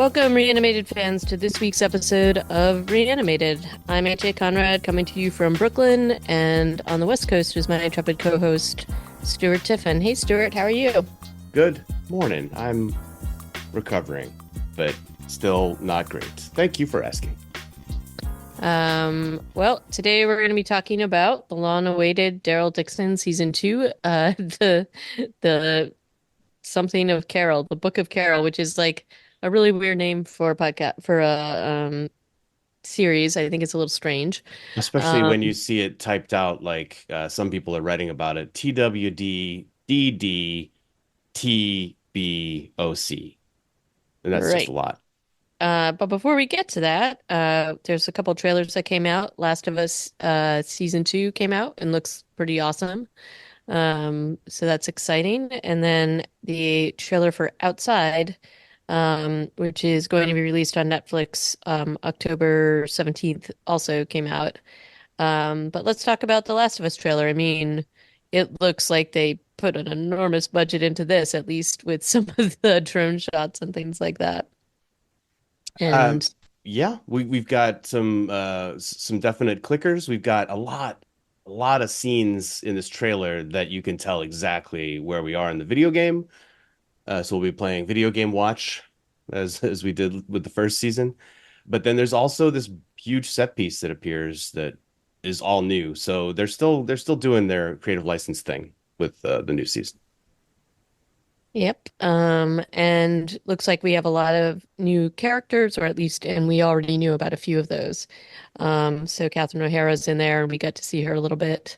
Welcome, Reanimated fans, to this week's episode of Reanimated. I'm AJ Conrad, coming to you from Brooklyn, and on the West Coast is my intrepid co-host, Stuart Tiffin. Hey, Stuart, how are you? Good morning. I'm recovering, but still not great. Thank you for asking. Well, today we're going to be talking about the long-awaited Daryl Dixon season two, the something of Carol, the Book of Carol, which is like a really weird name for a podcast for a series. I think it's a little strange. Especially Um, when you see it typed out like some people are writing about it. TWD, DD, TBOC. And that's just a right. lot. But before we get to that, there's a couple trailers that came out. Last of Us season two came out and looks pretty awesome. So that's exciting. And then the trailer for Outside, which is going to be released on Netflix October 17th, also came out. But let's talk about the Last of Us trailer. I mean, it looks like they put an enormous budget into this, at least with some of the drone shots and things like that. Um, And yeah, we've got some definite clickers. We've got a lot of scenes in this trailer that you can tell exactly where we are in the video game. So we'll be playing video game watch as we did with the first season. But then there's also this huge set piece that appears that is all new. So they're still doing their creative license thing with the new season. yep. And looks like we have a lot of new characters, or at least, and we already knew about a few of those. So Catherine O'Hara's in there, and we got to see her a little bit.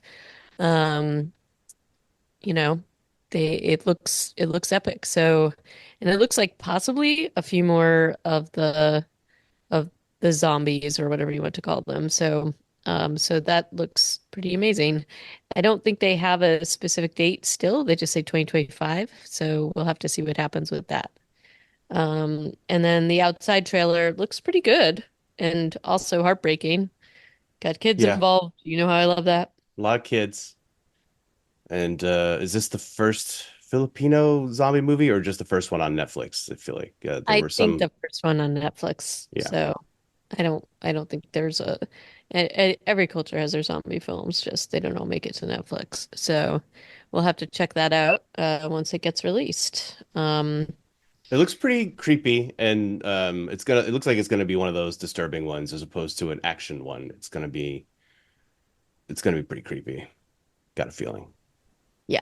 Um, you know, it looks epic. So, and it looks like possibly a few more of the zombies or whatever you want to call them. So that looks pretty amazing. I don't think they have a specific date still. They just say 2025. So we'll have to see what happens with that. And then the outside trailer looks pretty good and also heartbreaking. Got kids Yeah, involved. You know how I love that. a lot of kids. And is this the first Filipino zombie movie or just the first one on Netflix? I feel like there I were think some. the first one on Netflix. Yeah, So I don't think there's every culture has their zombie films, just they don't all make it to Netflix. So we'll have to check that out once it gets released. it looks pretty creepy, and it looks like it's gonna be one of those disturbing ones as opposed to an action one. It's gonna be pretty creepy. Got a feeling. Yeah.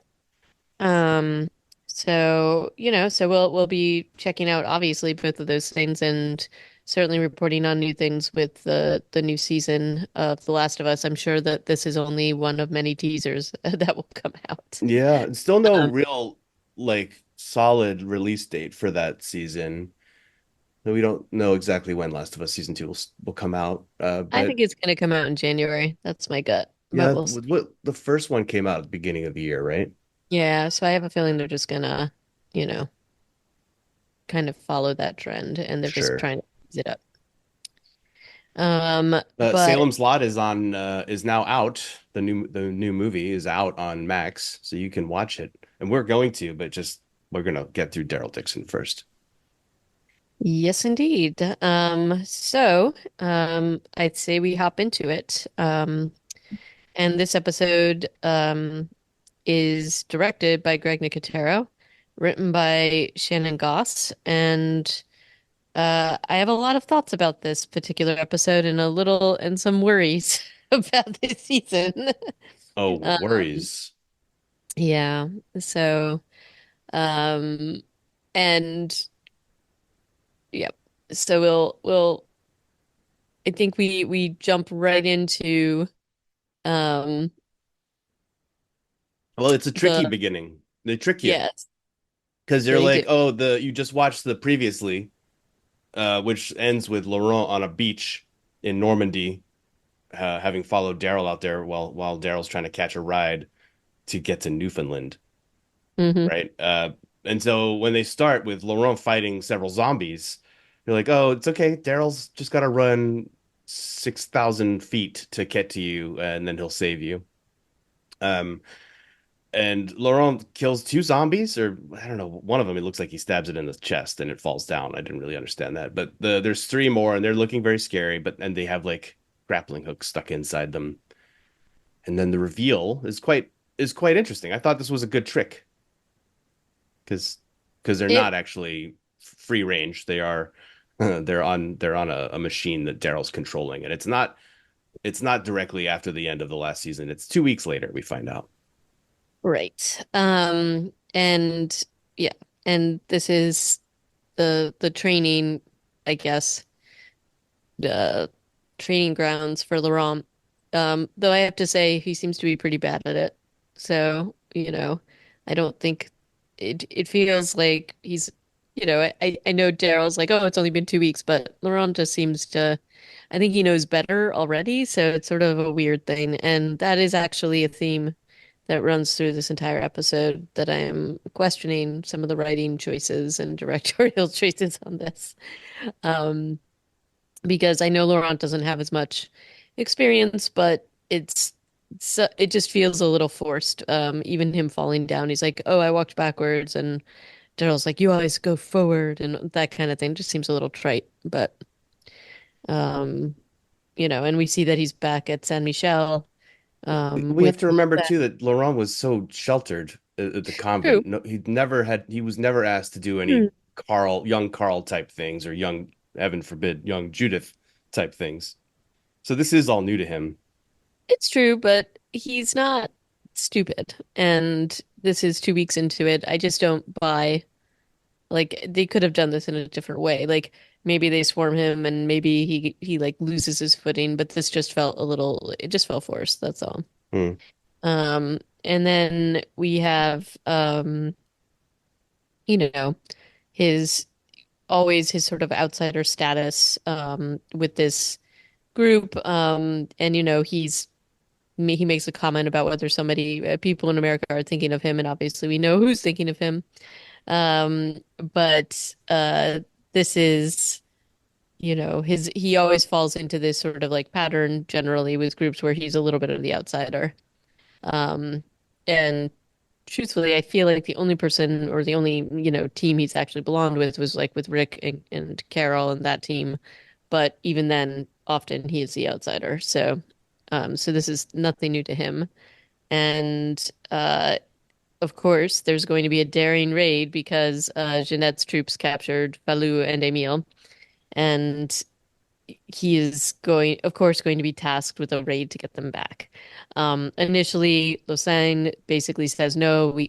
Um, so so we'll be checking out obviously both of those things and certainly reporting on new things with the new season of The Last of Us. I'm sure that this is only one of many teasers that will come out. Yeah, and still no Um, real like solid release date for that season. We don't know exactly when Last of Us season two will come out. I But think it's going to come out in January. That's my gut, but yeah, we'll see. what the first one came out at the beginning of the year, right? Yeah, so I have a feeling they're just gonna, you know, kind of follow that trend and they're just Sure. trying to ease it up. But Salem's Lot is now out. The new movie is out on Max, so you can watch it. And we're going to, but just we're gonna get through Daryl Dixon first. yes, indeed. I'd say we hop into it. And this episode is directed by Greg Nicotero, written by Shannon Goss, and I have a lot of thoughts about this particular episode and some worries about this season. Oh, Uh, worries. yeah. So, um, and yep. So I think we jump right into um Well, it's a tricky the beginning. They trick you yes, because they're they do. like, oh, the you just watched the previously, which ends with Laurent on a beach in Normandy, having followed Daryl out there while Daryl's trying to catch a ride to get to Newfoundland, Hmm. right? And so when they start with Laurent fighting several zombies, you're like, oh, it's okay. Daryl's just got to run 6,000 feet to get to you, and then he'll save you. Um, and Laurent kills two zombies, or I don't know, one of them, it looks like he stabs it in the chest and it falls down. I didn't really understand that. But there's three more and they're looking very scary, and they have like grappling hooks stuck inside them. And then the reveal is quite interesting. I thought this was a good trick because they're It not actually free range. They are they're on a machine that Daryl's controlling, and it's not directly after the end of the last season. It's 2 weeks later we find out. right. And yeah, and this is the training, I guess, uh training grounds for Laurent. Though I have to say he seems to be pretty bad at it. So, I don't think it feels like he's, I know Daryl's like, oh, it's only been 2 weeks, but Laurent just seems to, I think he knows better already. So it's sort of a weird thing. And that is actually a theme that runs through this entire episode that I am questioning some of the writing choices and directorial choices on this. Um, because I know Laurent doesn't have as much experience, but it just feels a little forced. Even him falling down, he's like, "Oh, I walked backwards," and Daryl's like, "You always go forward," and that kind of thing just seems a little trite. But um, and we see that he's back at San Michel, We have with to remember too that Laurent was so sheltered at the True. convent. No, he was never asked to do any young Carl type things, or young, heaven forbid, young Judith type things. So this is all new to him. It's true, but he's not stupid, and this is 2 weeks into it. I just don't buy. Like they could have done this in a different way. Like maybe they swarm him and maybe he like loses his footing, but this just felt a little it just felt forced, that's all. Hmm. And then we have you know, his always his sort of outsider status with this group and he makes a comment about whether somebody people in America are thinking of him, and obviously we know who's thinking of him. But this is, he always falls into this sort of like pattern generally with groups where he's a little bit of the outsider. Um, and truthfully, I feel like the only person or the only, team he's actually belonged with was like with Rick and Carol and that team. But even then, often he is the outsider. So this is nothing new to him. And of course, there's going to be a daring raid because Jeanette's troops captured Falou and Emile, and he is of course, going to be tasked with a raid to get them back. Initially, Lausanne basically says, "No, we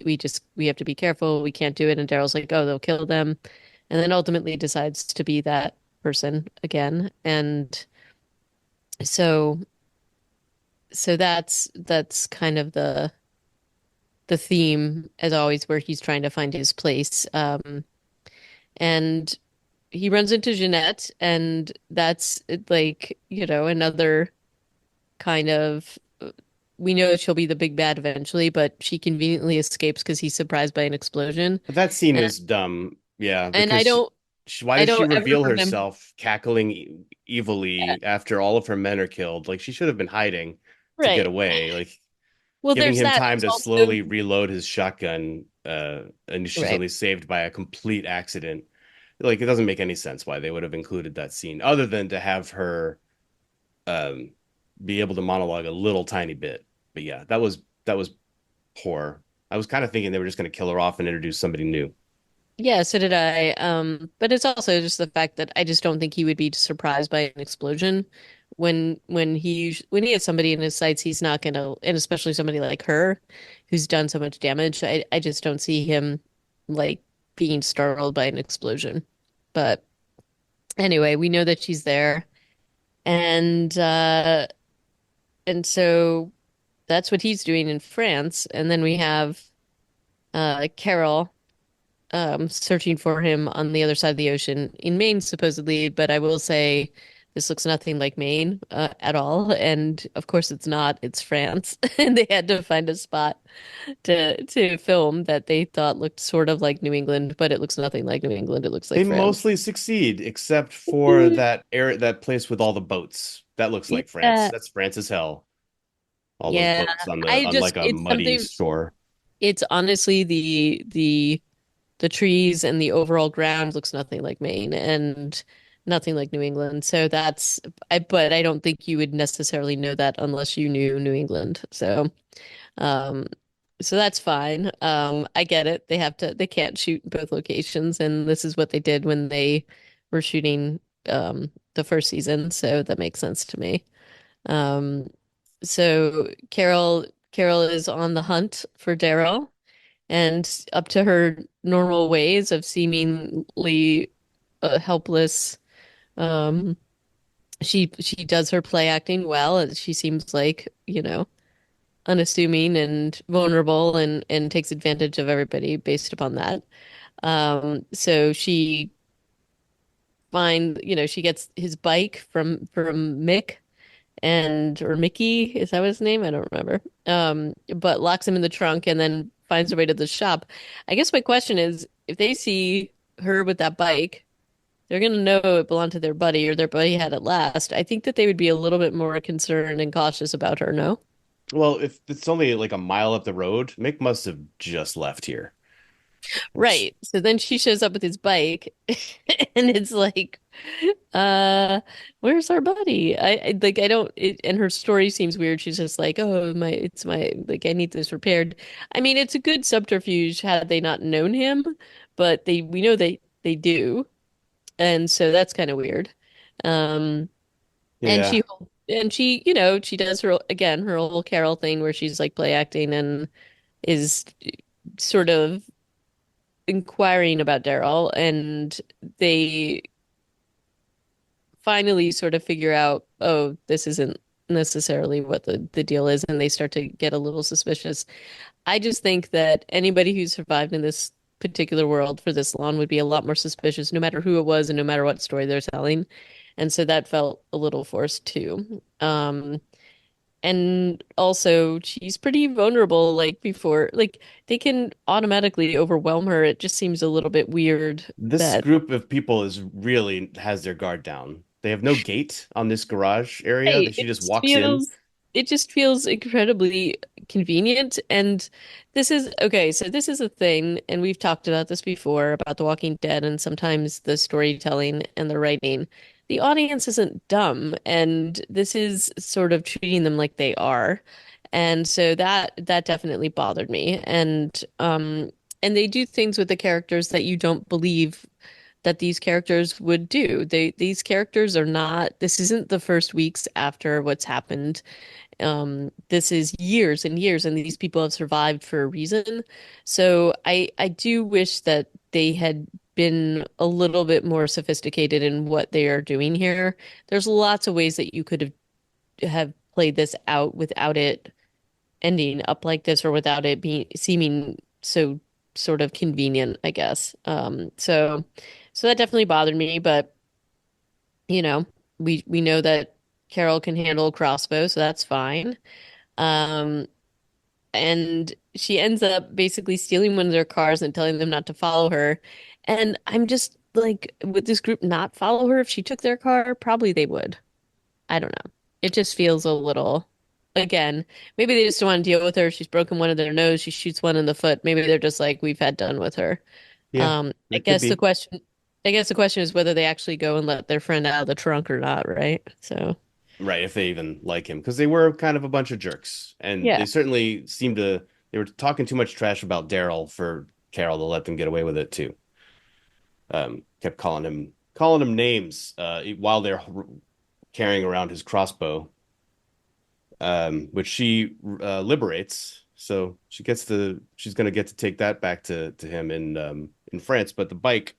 have to be careful. We can't do it." And Daryl's like, "Oh, they'll kill them," and then ultimately decides to be that person again. And so, so that's kind of the theme as always, where he's trying to find his place. And he runs into Jeanette, and that's like, another kind of we know she'll be the big bad eventually, but she conveniently escapes because he's surprised by an explosion. But that scene And is dumb. Yeah, and because why I does she don't ever reveal remember herself cackling that. evilly after all of her men are killed? Like she should have been hiding to get Right. away. Like Well, giving there's him that. time There's to also slowly reload his shotgun, and she's right. only saved by a complete accident. Like it doesn't make any sense why they would have included that scene, other than to have her um, be able to monologue a little tiny bit. But yeah, that was poor. I was kind of thinking they were just going to kill her off and introduce somebody new. Yeah, so did I. But it's also just the fact that I just don't think he would be surprised by an explosion when he has somebody in his sights, he's not gonna, and especially somebody like her who's done so much damage. I just don't see him like being startled by an explosion. But anyway, we know that she's there, and so that's what he's doing in France, and then we have Carol searching for him on the other side of the ocean in Maine, supposedly. But I will say this looks nothing like Maine at all. And of course, it's not. It's France, and they had to find a spot to film that they thought looked sort of like New England, but it looks nothing like New England. It looks They like France. mostly succeed, except for that area, that place with all the boats. That looks like France. Yeah, That's France as hell. All those yeah. boats on I like just a it's muddy something. shore. It's honestly the trees and the overall ground looks nothing like Maine and nothing like New England. So but I don't think you would necessarily know that unless you knew New England. Um, so that's fine. I get it. They can't shoot in both locations, and this is what they did when they were shooting, the first season. So that makes sense to me. Um, so Carol is on the hunt for Daryl and up to her normal ways of seemingly helpless. Um, she does her play acting well, and she seems like, unassuming and vulnerable and takes advantage of everybody based upon that. So she gets his bike from Mick or Mickey, is that his name? I don't remember. But locks him in the trunk and then finds her way to the shop. I guess my question is, if they see her with that bike, they're gonna know it belonged to their buddy or their buddy had it last. I think that they would be a little bit more concerned and cautious about her, no? Well, if it's only like a mile up the road, Mick must have just left here. Right. So then she shows up with his bike and it's like, uh, where's our buddy? I don't and her story seems weird. She's just like, oh, it's my like I need this repaired. I mean, it's a good subterfuge had they not known him, but we know they do. And so that's kind of weird. Um, and Yeah. she does her whole Carol thing where she's like play acting and is sort of inquiring about Daryl, and they finally sort of figure out, oh, this isn't necessarily what the deal is, and they start to get a little suspicious. I just think that anybody who survived in this particular world for this long would be a lot more suspicious, no matter who it was and no matter what story they're telling. And so that felt a little forced too. And also she's pretty vulnerable, like before, like they can automatically overwhelm her. It just seems a little bit weird This that group of people is really has their guard down. They have no gate on this garage area that Right. she just walks in. It just feels incredibly convenient. And this is okay, so this is a thing, and we've talked about this before about The Walking Dead and sometimes the storytelling and the writing. The audience isn't dumb, and this is sort of treating them like they are. And so that definitely bothered me. And they do things with the characters that you don't believe that these characters would do. These characters are not, this isn't the first weeks after what's happened. This is years and years, and these people have survived for a reason. So I do wish that they had been a little bit more sophisticated in what they are doing here. There's lots of ways that you could have played this out without it ending up like this or without it being seeming so sort of convenient, I guess. So that definitely bothered me, but you know, we know that Carol can handle a crossbow, so that's fine. Um, and she ends up basically stealing one of their cars and telling them not to follow her. And I'm just like, would this group not follow her if she took their car? Probably they would. I don't know. It just feels a little, again, maybe they just don't want to deal with her. She's broken one of their nose. She shoots one in the foot. Maybe they're just like, we've had done with her. Yeah, Um, I that could guess the be. question, I guess the question is whether they actually go and let their friend out of the trunk or not, right? So, Right, if they even like him, because they were kind of a bunch of jerks, and yeah. they certainly seemed to. They were talking too much trash about Daryl for Carol to let them get away with it too. Kept calling him names while they're carrying around his crossbow, which she liberates. So she's gonna get to take that back to him in France, but the bike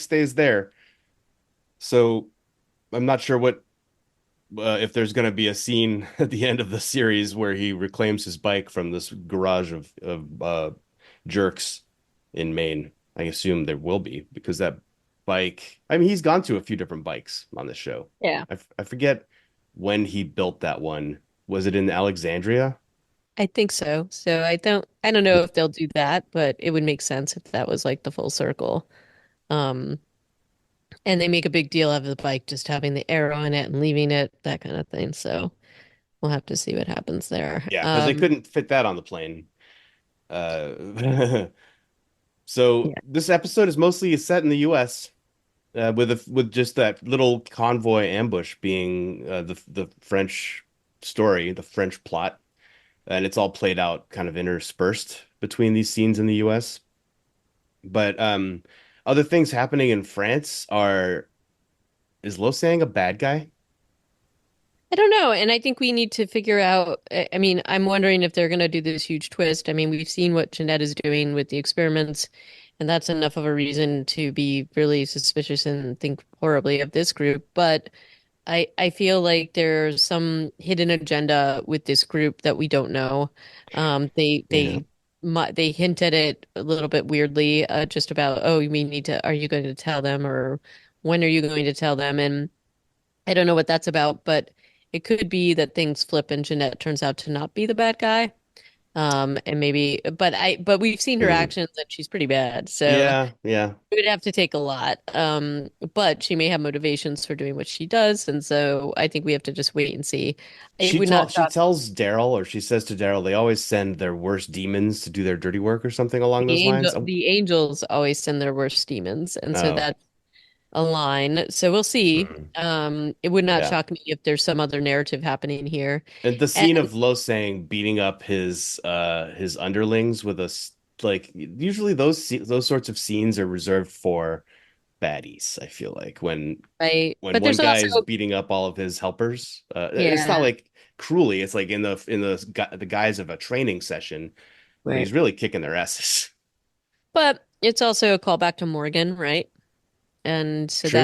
stays there. So I'm not sure what if there's going to be a scene at the end of the series where he reclaims his bike from this garage of jerks in Maine. I assume there will be because that bike. I mean, he's gone to a few different bikes on this show. Yeah. I forget when he built that one. Was it in Alexandria? I think so. So I don't know if they'll do that, but it would make sense if that was like the full circle. Um, and they make a big deal out of the bike just having the arrow in it and leaving it, that kind of thing. So we'll have to see what happens there. Yeah, because they couldn't fit that on the plane. Uh, so Yeah. this episode is mostly set in the U.S. With just that little convoy ambush being the French story, the French plot, and it's all played out kind of interspersed between these scenes in the U.S. But other things happening in France are is Losang a bad guy? I don't know. And I think we need to figure out. I mean, I'm wondering if they're going to do this huge twist. I mean, we've seen what Jeanette is doing with the experiments, and that's enough of a reason to be really suspicious and think horribly of this group. But I feel like there's some hidden agenda with this group that we don't know. Um, they Yeah. they they hint at it a little bit weirdly, just about, oh, we need to. Are you going to tell them, or when are you going to tell them? And I don't know what that's about, but it could be that things flip and Jeanette turns out to not be the bad guy. And maybe, but we've seen her Mm. actions and she's pretty bad. So Yeah, yeah. it would have to take a lot. But she may have motivations for doing what she does. And so I think we have to just wait and see. It would not She shock tells Daryl, or she says to Daryl, they always send their worst demons to do their dirty work or something along those lines. Oh, the angels always send their worst demons. And so oh, that's a line. So we'll see. mm, It would not yeah. shock me if there's some other narrative happening here. And the And scene of Lo Sang beating up his underlings with like usually those sorts of scenes are reserved for baddies, I feel like right. when But one there's guy also, is beating up all of his helpers, it's not yeah, like cruelly, it's like in the guise of a training session, but right. he's really kicking their asses. But it's also a callback to Morgan, right? And so True.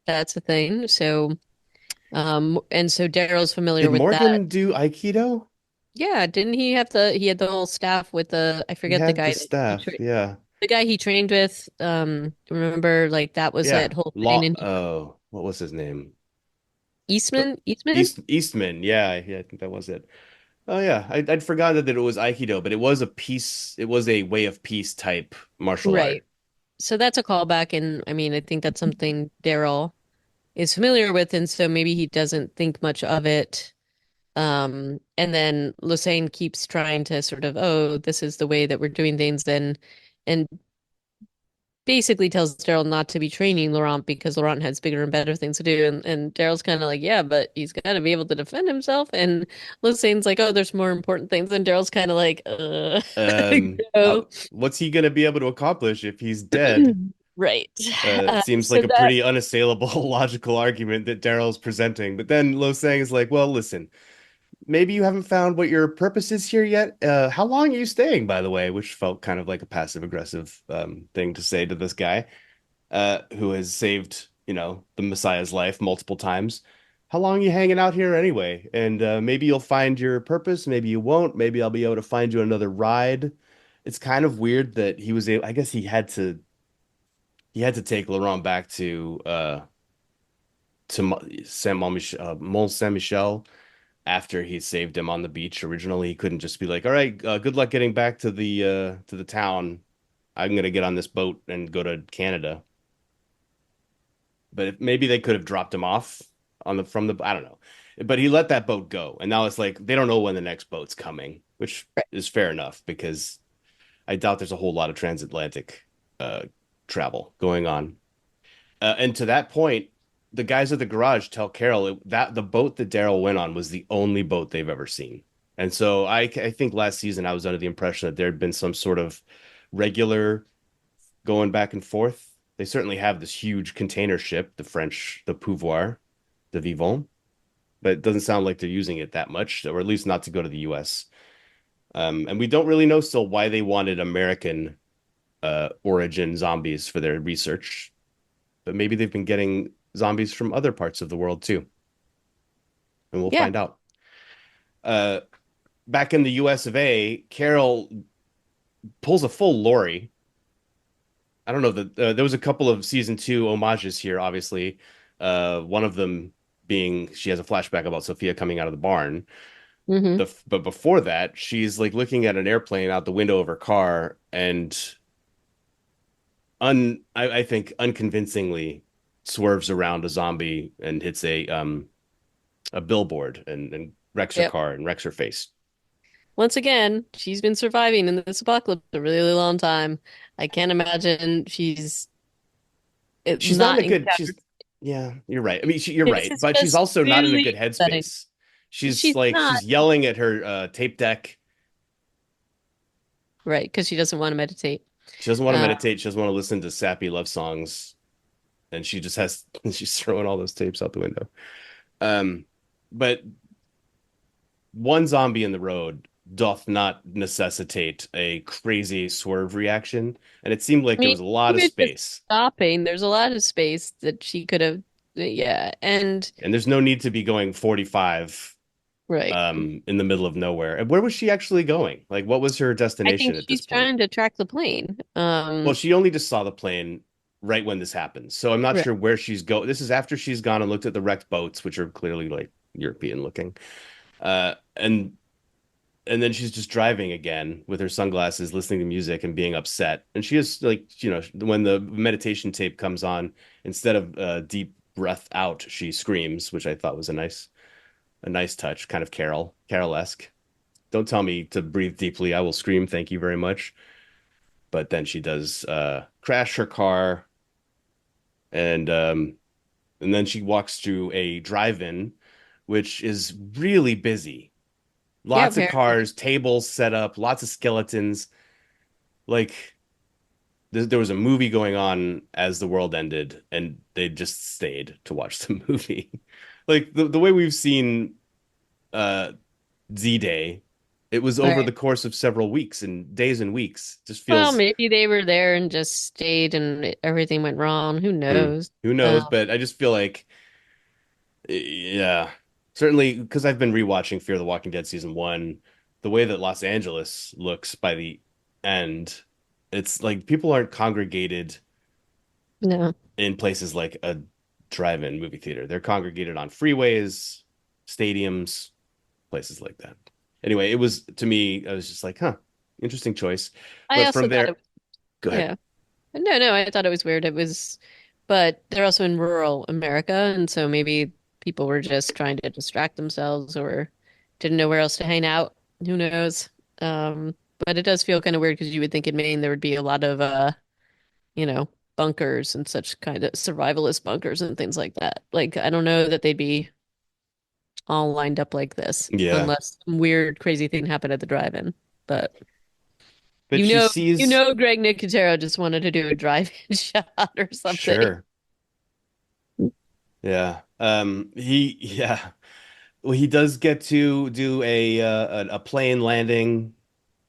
that's a thing. So and so Daryl's Did familiar with that. Morgan do Aikido? Yeah, didn't he had the whole staff with the I He forget the had the guy that he staff, yeah. the guy he trained with. Remember like that was Yeah. that whole thing Law and oh, what was his name? Eastman? Eastman, yeah, I think that was it. Oh yeah, I'd forgotten that it was Aikido, but it was a way of peace type martial art. Right. So that's a callback and I mean I think that's something Daryl is familiar with and so maybe he doesn't think much of it. And then Losane keeps trying to sort of, oh, this is the way that we're doing things, and basically tells Daryl not to be training Laurent because Laurent has bigger and better things to do. And Daryl's kind of like, yeah, but he's got to be able to defend himself. And Losane's like, oh, there's more important things. And Daryl's kind of like, go. What's he gonna be able to accomplish if he's dead? Right. It seems So like a that, pretty unassailable logical argument that Daryl's presenting. But then Lo Sang is like, well, listen, maybe you haven't found what your purpose is here yet. How long are you staying, by the way? Which felt kind of like a passive aggressive thing to say to this guy who has saved, the Messiah's life multiple times. How long are you hanging out here anyway? And maybe you'll find your purpose. Maybe you won't. Maybe I'll be able to find you another ride. It's kind of weird that he was able, I guess he had to take Laurent back to Mont Saint-Michel after he saved him on the beach. Originally, he couldn't just be like, "All right, good luck getting back to the town. I'm gonna get on this boat and go to Canada." But maybe they could have dropped him off from the I don't know. But he let that boat go, and now it's like they don't know when the next boat's coming, which is fair enough because I doubt there's a whole lot of transatlantic uh, travel going on. And to that point, the guys at the garage tell Carol that the boat that Daryl went on was the only boat they've ever seen. And so I think last season I was under the impression that there had been some sort of regular going back and forth. They certainly have this huge container ship, the French, the Pouvoir, the Vivant, but it doesn't sound like they're using it that much, or at least not to go to the US. And we don't really know still why they wanted American origin zombies for their research, but maybe they've been getting zombies from other parts of the world too, and we'll yeah. find out. Uh, Back in the US of A, Carol pulls a full Lori. I don't know that there was a couple of season two homages here, obviously. One of them being she has a flashback about Sophia coming out of the barn. Hmm. But before that, she's like looking at an airplane out the window of her car and I think unconvincingly swerves around a zombie and hits a billboard and wrecks her Yep. car and wrecks her face. once again, she's been surviving in this apocalypse a really, really long time. I can't imagine She's not in not a good encountered. she's yeah, you're right. I mean, you're This right, is but she's just also not in a really good upsetting. headspace. She's She's like not, she's yelling at her tape deck. right, because she doesn't want to meditate. She doesn't want to Uh, meditate. She doesn't want to listen to sappy love songs, and she just has she's throwing all those tapes out the window. Um, but one zombie in the road doth not necessitate a crazy swerve reaction, and it seemed like I there mean, was a lot of even just space, stopping, there's a lot of space that she could have, yeah, and and there's no need to be going 45 right. in the middle of nowhere. And where was she actually going? Like, what was her I destination think at this she's point? trying to track the plane. Well, she only just saw the plane right when this happens. So I'm not Right. sure where she's go. This is after she's gone and looked at the wrecked boats, which are clearly like European looking. Uh, and and then she's just driving again with her sunglasses, listening to music and being upset. And she is like, when the meditation tape comes on, instead of deep breath out, she screams, which I thought was a nice touch, kind of Carol-esque. Don't tell me to breathe deeply. I will scream, thank you very much. But then she does crash her car, and then she walks through a drive-in, which is really busy. Yeah, Lots of apparently. cars, tables set up, lots of skeletons. Like there was a movie going on as the world ended, and they just stayed to watch the movie. Like the way we've seen uh Z-Day, it was over Right. the course of several weeks and days and weeks. Just Well, feels maybe they were there and just stayed and everything went wrong. Who knows? who knows, but I just feel like yeah, certainly because I've been rewatching Fear the Walking Dead season one, the way that Los Angeles looks by the end, it's like people aren't congregated No. in places like a drive-in movie theater. They're congregated on freeways, stadiums, places like that. Anyway, it was to me, I was just like, huh, interesting choice. I But also from thought there, it, go ahead. yeah. No, no, I thought it was weird. But they're also in rural America, and so maybe people were just trying to distract themselves or didn't know where else to hang out. Who knows? But it does feel kind of weird because you would think in Maine there would be a lot of you know, bunkers and such kind of survivalist bunkers and things like that. Like, I don't know that they'd be all lined up like this Yeah. unless some weird, crazy thing happened at the drive-in. But But she sees, Greg Nicotero just wanted to do a drive-in shot or something. sure. Yeah. Yeah. Well, he does get to do a plane landing.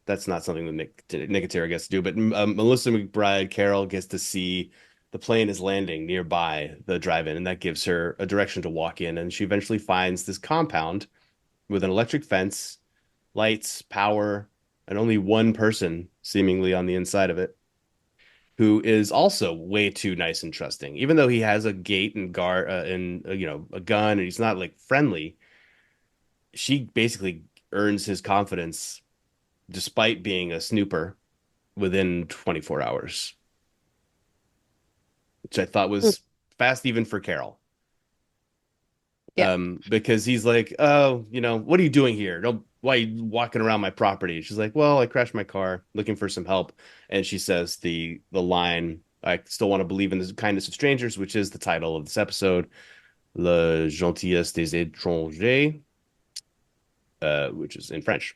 That's not something that Nicotero gets to do, but Melissa McBride Carol gets to see the plane is landing nearby the drive-in, and that gives her a direction to walk in. And she eventually finds this compound with an electric fence, lights, power, and only one person seemingly on the inside of it, who is also way too nice and trusting. Even though he has a gate and guard and a gun, and he's not like friendly, she basically earns his confidence despite being a snooper within 24 hours, which I thought Mm, was fast even for Carol. yeah. Because he's like, "Oh, what are you doing here? Don't why are you walking around my property?" She's like, "Well, I crashed my car looking for some help." And she says the line, "I still want to believe in the kindness of strangers," which is the title of this episode, La gentillesse des étrangers, which is in French,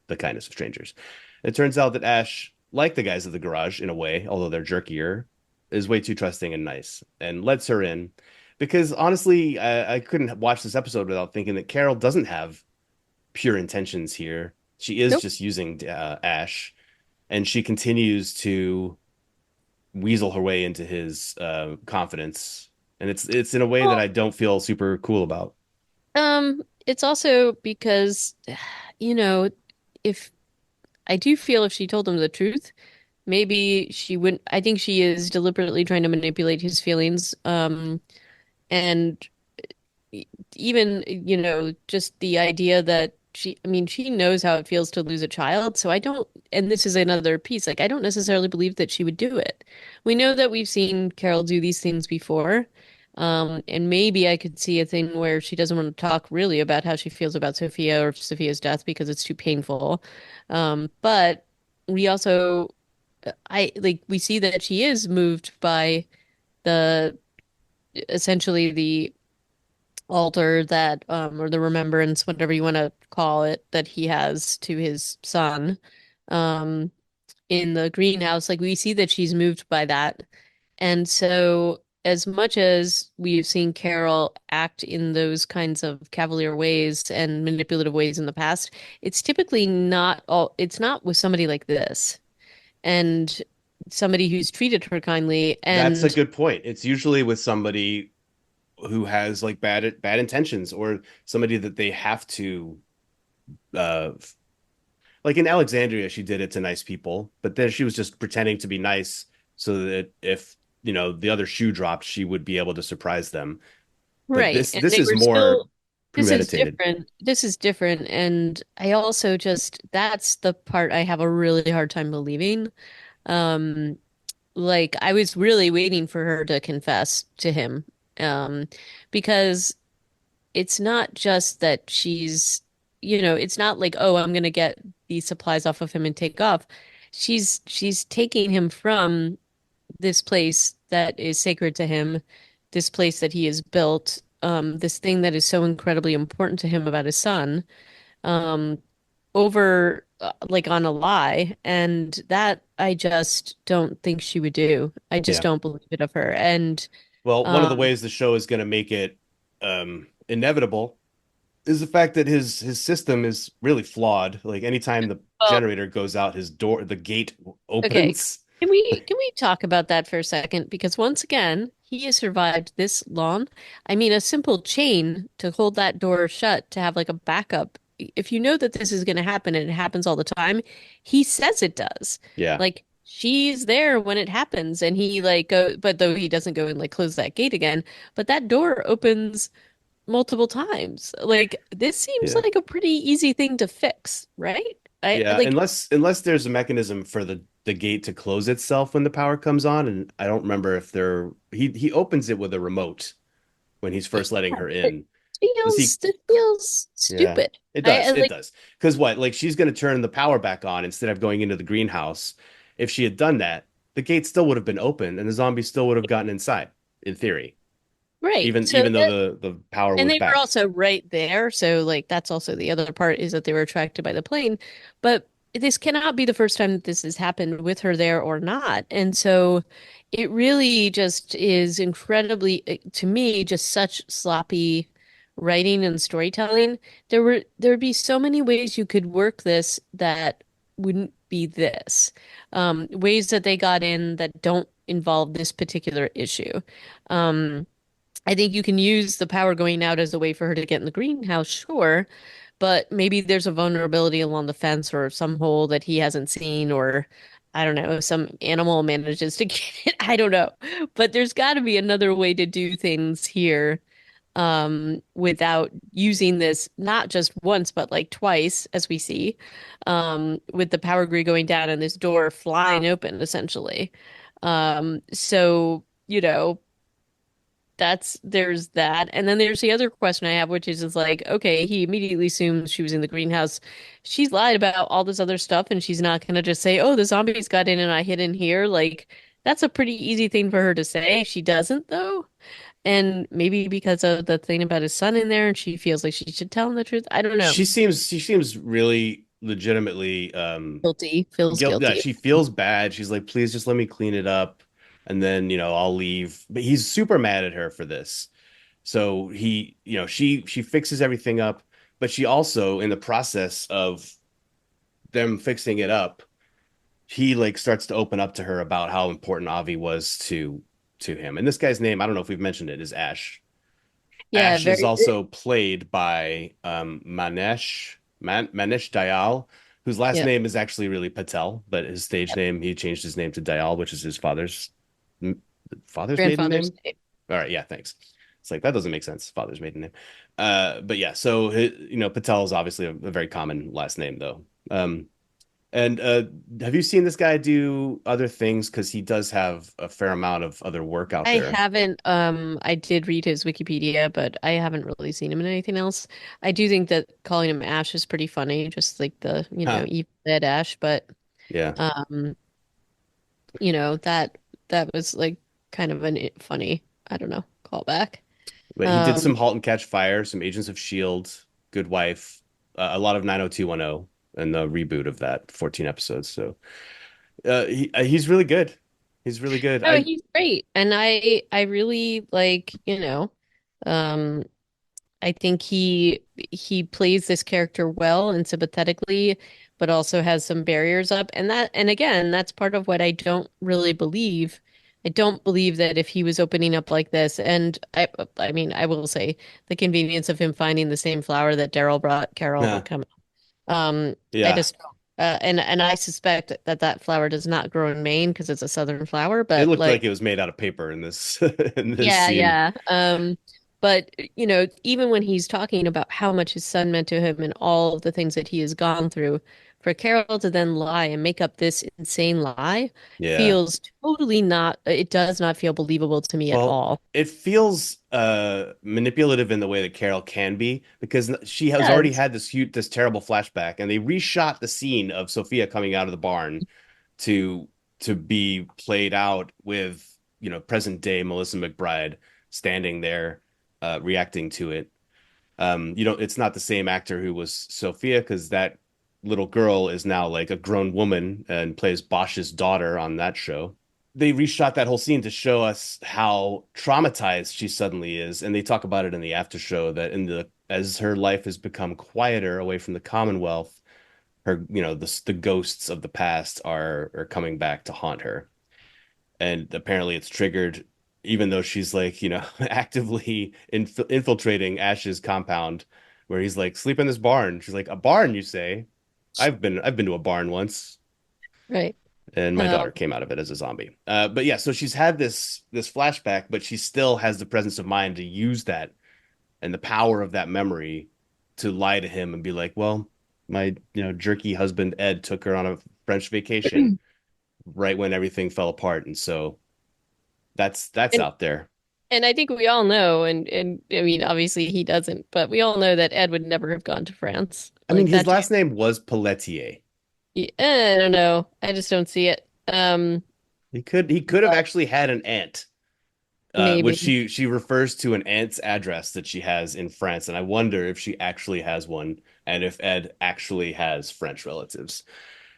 the kindness of strangers. It turns out that Ash, like the guys at the garage in a way, although they're jerkier, is way too trusting and nice and lets her in. Because honestly, I couldn't watch this episode without thinking that Carol doesn't have pure intentions here. She is Nope. just using Ash, and she continues to weasel her way into his confidence. And it's in a way that Well, I don't feel super cool about. it's also because, you know, if I do feel if she told him the truth, maybe she wouldn't. I think she is deliberately trying to manipulate his feelings. And even, just the idea that I mean, she knows how it feels to lose a child. So I don't, and this is another piece, like, I don't necessarily believe that she would do it. We know that we've seen Carol do these things before, And maybe I could see a thing where she doesn't want to talk really about how she feels about Sophia or Sophia's death because it's too painful. But we also, I like, we see that she is moved by the essentially the altar that, or the remembrance, whatever you want to call it, that he has to his son, um, in the greenhouse. Like, we see that she's moved by that. And so, as much as we've seen Carol act in those kinds of cavalier ways and manipulative ways in the past, it's typically not all, it's not with somebody like this and somebody who's treated her kindly. That's a And good point. It's usually with somebody who has like bad intentions or somebody that they have to uh like in Alexandria, she did it to nice people, but then she was just pretending to be nice so that if, the other shoe dropped, she would be able to surprise them. But right. this And this they is were more still, this is premeditated. different. This is different. And I also just, that's the part I have a really hard time believing. Um, like, I was really waiting for her to confess to him. Um, because it's not just that it's not like, oh, I'm gonna get these supplies off of him and take off. She's taking him from this place that is sacred to him, this place that he has built, this thing that is so incredibly important to him about his son, um, over like on a lie. And that I just don't think she would do. I just Yeah. don't believe it of her. And Well, one of the um, ways the show is going to make it inevitable is the fact that his system is really flawed. Like anytime the well, generator goes out, the gate okay. opens. Can we talk about that for a second? Because once again, he has survived this long. I mean, a simple chain to hold that door shut to have like a backup. If you know that this is going to happen and it happens all the time, he says it does. Yeah. Like, she's there when it happens and he like go, but though he doesn't go and like close that gate again, but that door opens multiple times. Like, this seems Yeah. like a pretty easy thing to fix, right? I Yeah, like unless there's a mechanism for the gate to close itself when the power comes on, and I don't remember if he opens it with a remote when he's first letting Yeah, her it in. Does he? feels Yeah, stupid. it I does. It like does. Because what? Like she's going to turn the power back on instead of going into the greenhouse. If she had done that, the gate still would have been open, and the zombies still would have gotten inside, in theory. right. Even So though that, the power and was they were back. also right there. So like that's also the other part, is that they were attracted by the plane. But this cannot be the first time that this has happened with her there or not. And so it really just is incredibly, to me, just such sloppy writing and storytelling. There'd be so many ways you could work this that wouldn't be this. Ways that they got in that don't involve this particular issue. Um, I think you can use the power going out as a way for her to get in the greenhouse, sure, but maybe there's a vulnerability along the fence or some hole that he hasn't seen, or I don't know, some animal manages to get it. I don't know. But there's got to be another way to do things here, without using this not just once, but like twice, as we see, with the power grid going down and this door flying open, essentially. So, there's that. And then there's the other question I have, which is like, okay, he immediately assumes she was in the greenhouse. She's lied about all this other stuff, and she's not gonna just say, oh, the zombies got in and I hid in here. Like, that's a pretty easy thing for her to say. She doesn't, though. And maybe because of the thing about his son in there, and she feels like she should tell him the truth. I don't know. She seems really legitimately Guilty, feels guilt. Yeah, guilty. she feels bad. She's like, please just let me clean it up, and then I'll leave. But he's super mad at her for this. So she fixes everything up, but she also, in the process of them fixing it up, he like starts to open up to her about how important Avi was to him. And this guy's name, I don't know if we've mentioned it, is Ash. Yeah, Ash is very, also played by Manish Dayal, whose last yeah, name is actually really Patel, but his stage yeah. name, he changed his name to Dayal, which is his father's maiden Grandfather's name. name. All right, yeah, thanks. It's like that doesn't make sense. Father's maiden name. But yeah, so Patel is obviously a very common last name though. And have you seen this guy do other things? Because he does have a fair amount of other work out I there. haven't, I did read his Wikipedia, but I haven't really seen him in anything else. I do think that calling him Ash is pretty funny, just like the, Huh. evil dead Ash, but Yeah. um, that was like kind of an funny, I don't know, callback. But he did some Um, Halt and Catch Fire, some Agents of S.H.I.E.L.D., Good Wife, a lot of 90210, and the reboot of that, 14 episodes. So he's really good. He's really good. no, he's great. And I really like, um I think he plays this character well and sympathetically, but also has some barriers up. And again, that's part of what I don't really believe. I don't believe that if he was opening up like this, and I mean, I will say the convenience of him finding the same flower that Daryl brought Carol Nah, would come. I yeah. just and I suspect that that flower does not grow in Maine because it's a southern flower, It but looked like like it was made out of paper in this in this yeah, scene. yeah. But even when he's talking about how much his son meant to him and all of the things that he has gone through, for Carol to then lie and make up this insane lie Yeah. feels totally not, it does not feel believable to me at Well, all. it feels manipulative in the way that Carol can be because she It has already does. had this terrible flashback, and they reshot the scene of Sophia coming out of the barn to be played out with present day Melissa McBride standing there reacting to it. It's not the same actor who was Sophia because that little girl is now like a grown woman and plays Bosch's daughter on that show. They reshot that whole scene to show us how traumatized she suddenly is, and they talk about it in the after show that in the as her life has become quieter away from the Commonwealth, her the ghosts of the past are coming back to haunt her, and apparently it's triggered even though she's like actively infiltrating Ash's compound where he's like sleep in this barn. She's like, a barn, you say? I've been to a barn once, Right. and my Um, daughter came out of it as a zombie. But yeah, so she's had this flashback, but she still has the presence of mind to use that and the power of that memory to lie to him and be like, well, my jerky husband Ed took her on a French vacation right when everything fell apart, and so that's and out there. and I think we all know, and I mean, obviously he doesn't, but we all know that Ed would never have gone to France. I mean, Like his that, last name was Pelletier. I don't know. I just don't see it. He could have actually had an aunt, which Maybe. she refers to an aunt's address that she has in France, and I wonder if she actually has one, and if Ed actually has French relatives,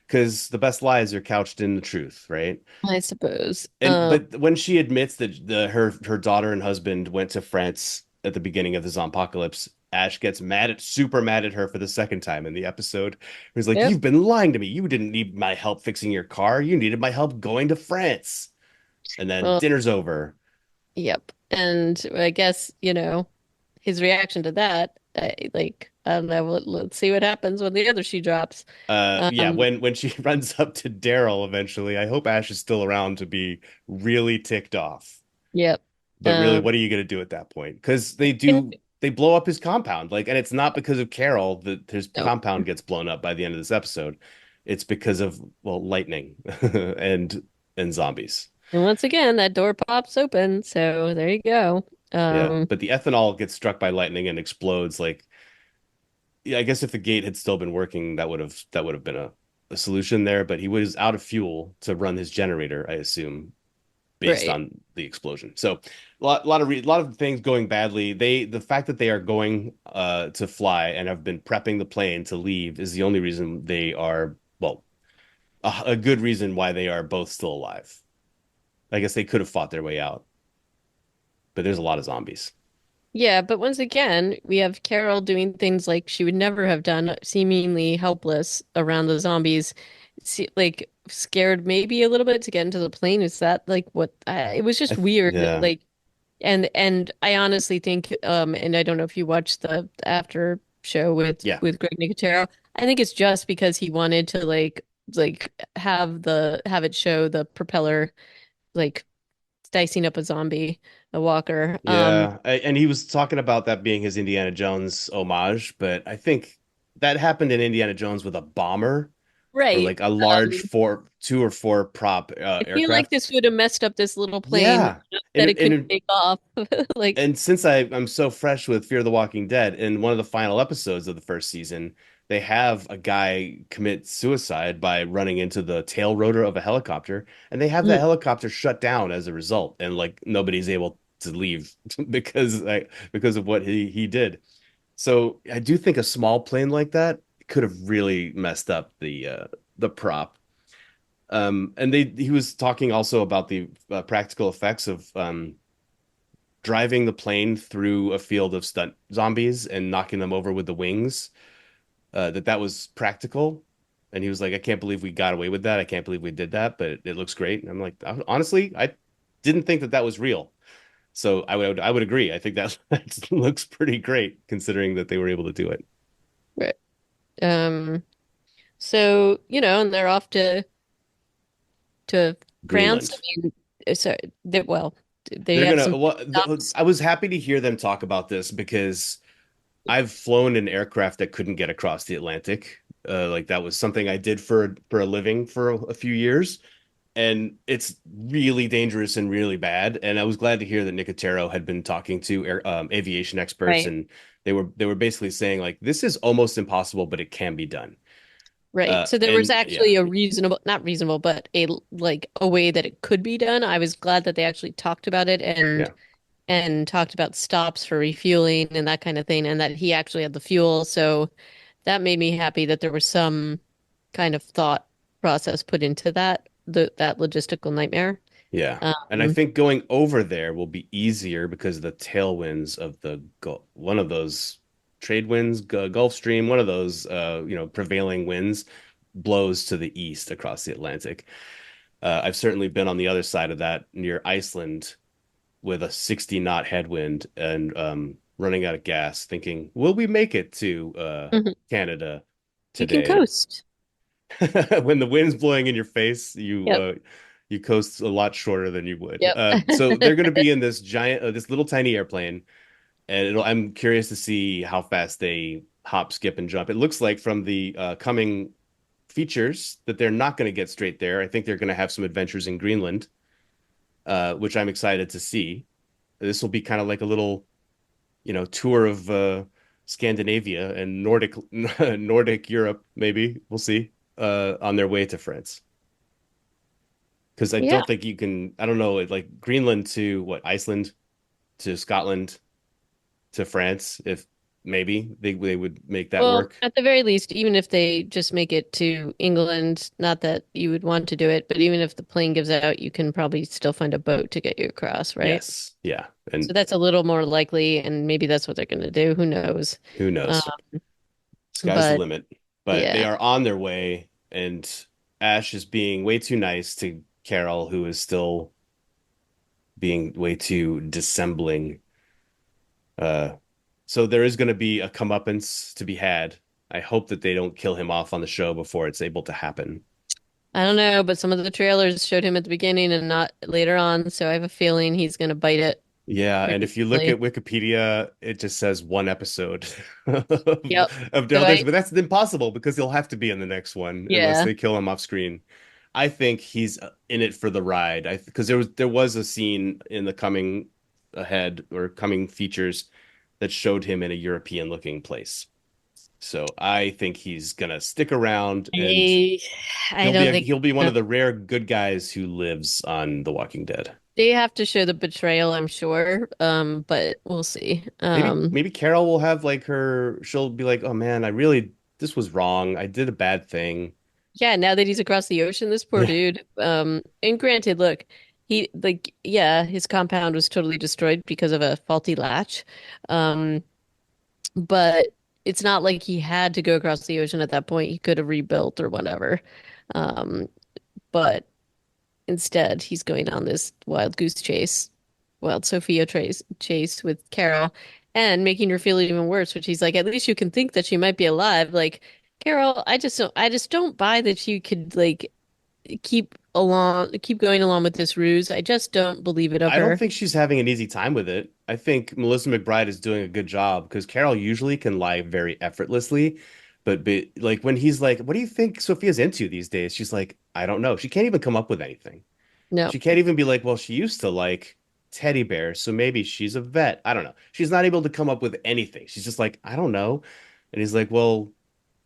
because the best lies are couched in the truth, right? I suppose. And but when she admits that her daughter and husband went to France at the beginning of the zompocalypse, Ash gets super mad at her for the second time in the episode. He's like, Yep. "You've been lying to me. You didn't need my help fixing your car. You needed my help going to France." And then Well, dinner's over. yep. And I guess, his reaction to that, I don't know, let's see what happens when the other shoe drops. Yeah, Um, when she runs up to Daryl eventually, I hope Ash is still around to be really ticked off. yep. But really, Um, what are you going to do at that point? Because and they blow up his compound, like, and it's not because of Carol that his no. compound gets blown up by the end of this episode. It's because of, well, lightning and zombies. And once again, that door pops open, so there you go. Yeah, Um, but the ethanol gets struck by lightning and explodes. Like, yeah, I guess if the gate had still been working, that would have been a solution there. But he was out of fuel to run his generator, I assume, based right. on the explosion. So a lot of things going badly. The fact that they are going to fly and have been prepping the plane to leave is the only reason they are, well, a good reason why they are both still alive. I guess they could have fought their way out, but there's a lot of zombies. Yeah, but once again, we have Carol doing things like she would never have done, seemingly helpless around the zombies, like scared maybe a little bit to get into the plane. Is that like what it was just weird, Yeah, like and I honestly think and I don't know if you watched the after show with yeah, Greg Nicotero. I think it's just because he wanted to like have it show the propeller like dicing up a zombie, a walker. yeah. And he was talking about that being his Indiana Jones homage, but I think that happened in Indiana Jones with a bomber for Right. like a large Um, two or four prop I feel like aircraft. this would have messed up this little plane Yeah. enough And that it it, and couldn't it, take off. Like, and since I'm so fresh with Fear the Walking Dead, in one of the final episodes of the first season, they have a guy commit suicide by running into the tail rotor of a helicopter, and they have that mm, helicopter shut down as a result, and like nobody's able to leave because of what he did. So I do think a small plane like that could have really messed up the prop. And he was talking also about the practical effects of driving the plane through a field of stunt zombies and knocking them over with the wings, that was practical. And he was like, I can't believe we got away with that. I can't believe we did that, but it looks great. And I'm like, honestly, I didn't think that that was real. So I would agree. I think that, that looks pretty great considering that they were able to do it. right. Um, so, and they're off to France. I Greenland. mean, so well, they They're have some gonna. Well, stops. I was happy to hear them talk about this because I've flown an aircraft that couldn't get across the Atlantic. Like that was something I did for a living for a few years, and it's really dangerous and really bad. And I was glad to hear that Nicotero had been talking to aviation experts, Right. and they were basically saying like this is almost impossible, but it can be done. Right. So there was And yeah, actually a reasonable, not reasonable, but a way that it could be done. I was glad that they actually talked about it yeah, and talked about stops for refueling and that kind of thing, and that he actually had the fuel. So that made me happy that there was some kind of thought process put into that logistical nightmare. yeah. And I Um, think going over there will be easier because of the tailwinds of the one of those trade winds, Gulf Stream, one of those prevailing winds blows to the east across the Atlantic. I've certainly been on the other side of that near Iceland with a 60 knot headwind and running out of gas, thinking, will we make it to mhm. Canada You can today? coast. When the wind's blowing in your face, Yep. you coast a lot shorter than you would. Yep. So they're going to be in this this little tiny airplane, and I'm curious to see how fast they hop, skip, and jump. It looks like from the coming features that they're not going to get straight there. I think they're going to have some adventures in Greenland, which I'm excited to see. This will be kind of like a little, tour of Scandinavia and Nordic Europe, maybe. We'll see. On their way to France. Because I Yeah. don't think you can, I don't know, like Greenland to what, Iceland to Scotland to France, if maybe they would make that Well, work. at the very least, even if they just make it to England, not that you would want to do it, but even if the plane gives out, you can probably still find a boat to get you across, right? Yes. Yeah. So And that's a little more likely, and maybe that's what they're going to do. Who knows? who Uh, knows? Sky's the but limit. But they yeah, are on their way, and Ash is being way too nice to Carol, who is still being way too dissembling. Uh, so there is going to be a comeuppance to be had. I hope that they don't kill him off on the show before it's able to happen. I don't know, but some of the trailers showed him at the beginning and not later on, so I have a feeling he's going to bite it Yeah, and pretty if you look easily. at Wikipedia, it just says one episode Yep. of So Daryl Dixon, but that's impossible because he'll have to be in the next one unless yeah. they kill him off screen. I think he's in it for the ride. I because there was a scene in the coming ahead or coming features that showed him in a European looking place. So I think he's gonna stick around and I, I he'll be don't think he'll be one so. of the rare good guys who lives on The Walking Dead. They have to show the betrayal, I'm sure. But we'll see. Maybe Carol will have like she'll be like, "Oh man, this was wrong. I did a bad thing." Yeah, now that he's across the ocean, this poor Yeah. dude. And granted, look, yeah, his compound was totally destroyed because of a faulty latch. Um, but it's not like he had to go across the ocean at that point. He could have rebuilt or whatever. Um, but instead, he's going on this wild Sophia chase with Carol, and making her feel even worse, which he's like, at least you can think that she might be alive. Like, Carol, I just don't buy that you could like keep going along with this ruse. I just don't believe it of I don't her. think she's having an easy time with it. I think Melissa McBride is doing a good job because Carol usually can lie very effortlessly, But like when he's like, "What do you think Sophia's into these days?" She's like, "I don't know." She can't even come up with anything. No. She can't even be like, "Well, she used to like teddy bears, so maybe she's a vet." I don't know. She's not able to come up with anything. She's just like, "I don't know." And he's like, "Well,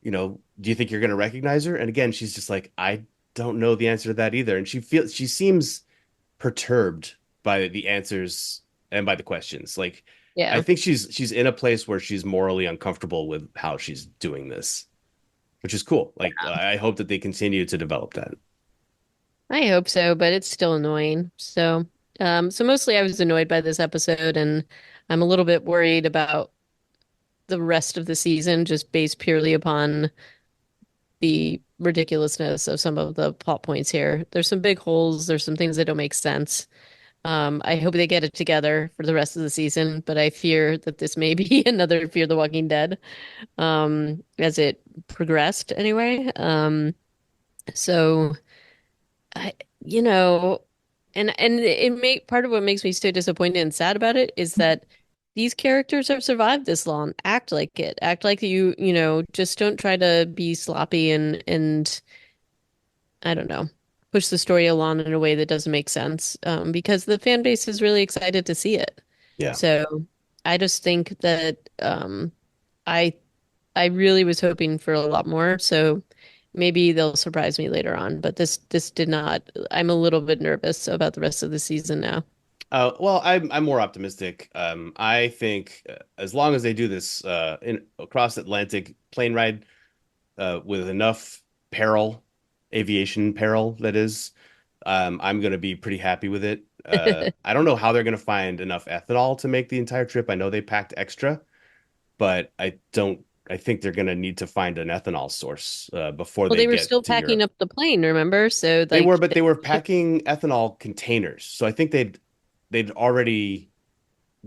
do you think you're going to recognize her?" And again, she's just like, "I don't know the answer to that either." And she seems perturbed by the answers and by the questions. Like, I Yeah. think she's in a place where she's morally uncomfortable with how she's doing this, which is cool. Like, I hope that they continue to develop that. I hope so, but it's still annoying. So mostly I was annoyed by this episode, and I'm a little bit worried about the rest of the season, just based purely upon the ridiculousness of some of the plot points here. There's some big holes. There's some things that don't make sense. I hope they get it together for the rest of the season, but I fear that this may be another Fear the Walking Dead, as it progressed anyway. So I, you know, and it make part of what makes me so disappointed and sad about it is that these characters have survived this long. Act like it. Act like just don't try to be sloppy and I don't know, push the story along in a way that doesn't make sense. Because the fan base is really excited to see it. Yeah. So I just think that I I really was hoping for a lot more. So maybe they'll surprise me later on. But this did not. I'm a little bit nervous about the rest of the season now. Well, I'm more optimistic. I think as long as they do this in across Atlantic plane ride with enough peril, aviation peril, that is, I'm going to be pretty happy with it. I don't know how they're going to find enough ethanol to make the entire trip. I know they packed extra, but I don't. I think they're going to need to find an ethanol source before Well, they they were get still to packing Europe. up the plane, remember? So They were, like, but they were packing ethanol containers. So I think they'd already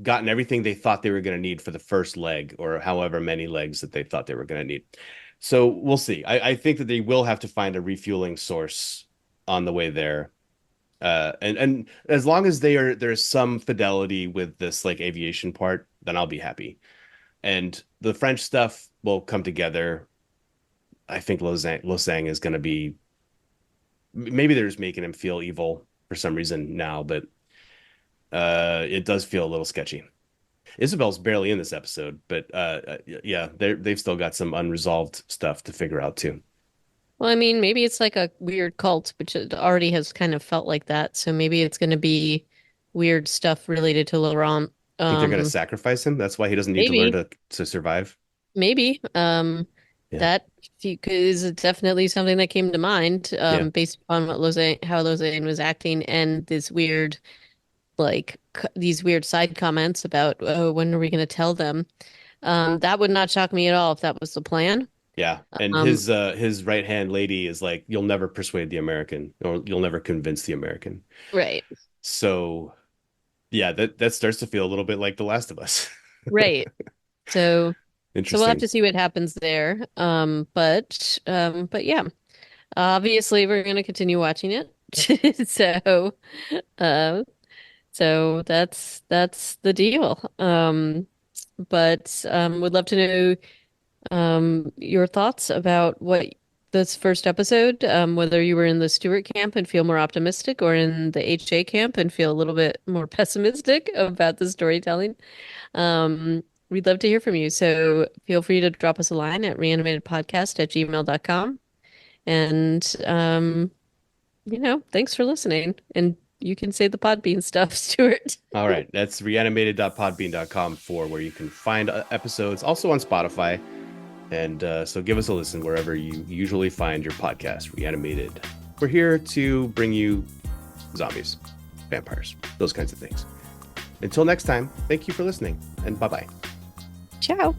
gotten everything they thought they were going to need for the first leg or however many legs that they thought they were going to need. So we'll see. I think that they will have to find a refueling source on the way there. And as long as there's some fidelity with this like aviation part, then I'll be happy. And the French stuff will come together. I think Losang is going to be maybe they're just making him feel evil for some reason now, but it does feel a little sketchy. Isabel's barely in this episode, but yeah, they've still got some unresolved stuff to figure out too. well, I mean, maybe it's like a weird cult, which it already has kind of felt like that. So maybe it's going to be weird stuff related to Laurent. Think they're gonna Um, sacrifice him? That's why he doesn't need to learn maybe. to survive. Maybe. Yeah, That is definitely something that came to mind, yeah, based upon how Lozane was acting and this weird, like, these weird side comments about, oh, when are we going to tell them? That would not shock me at all if that was the plan. yeah. And Um, his right hand lady is like, you'll never persuade the American, or you'll never convince the American. right, So yeah, that starts to feel a little bit like The Last of Us. right. So, so we'll have Interesting. to see what happens there. But yeah, obviously we're going to continue watching it. So, uh, so that's the deal. But would love to know your thoughts about what this first episode, whether you were in the Stuart camp and feel more optimistic or in the HA camp and feel a little bit more pessimistic about the storytelling. We'd love to hear from you. So feel free to drop us a line at reanimatedpodcast@gmail.com. And thanks for listening. And you can say the Podbean stuff, Stuart. All right, that's reanimated.podbean.com for where you can find episodes, also on Spotify. And so give us a listen wherever you usually find your podcast, Reanimated. We're here to bring you zombies, vampires, those kinds of things. Until next time, thank you for listening, and bye bye. Ciao.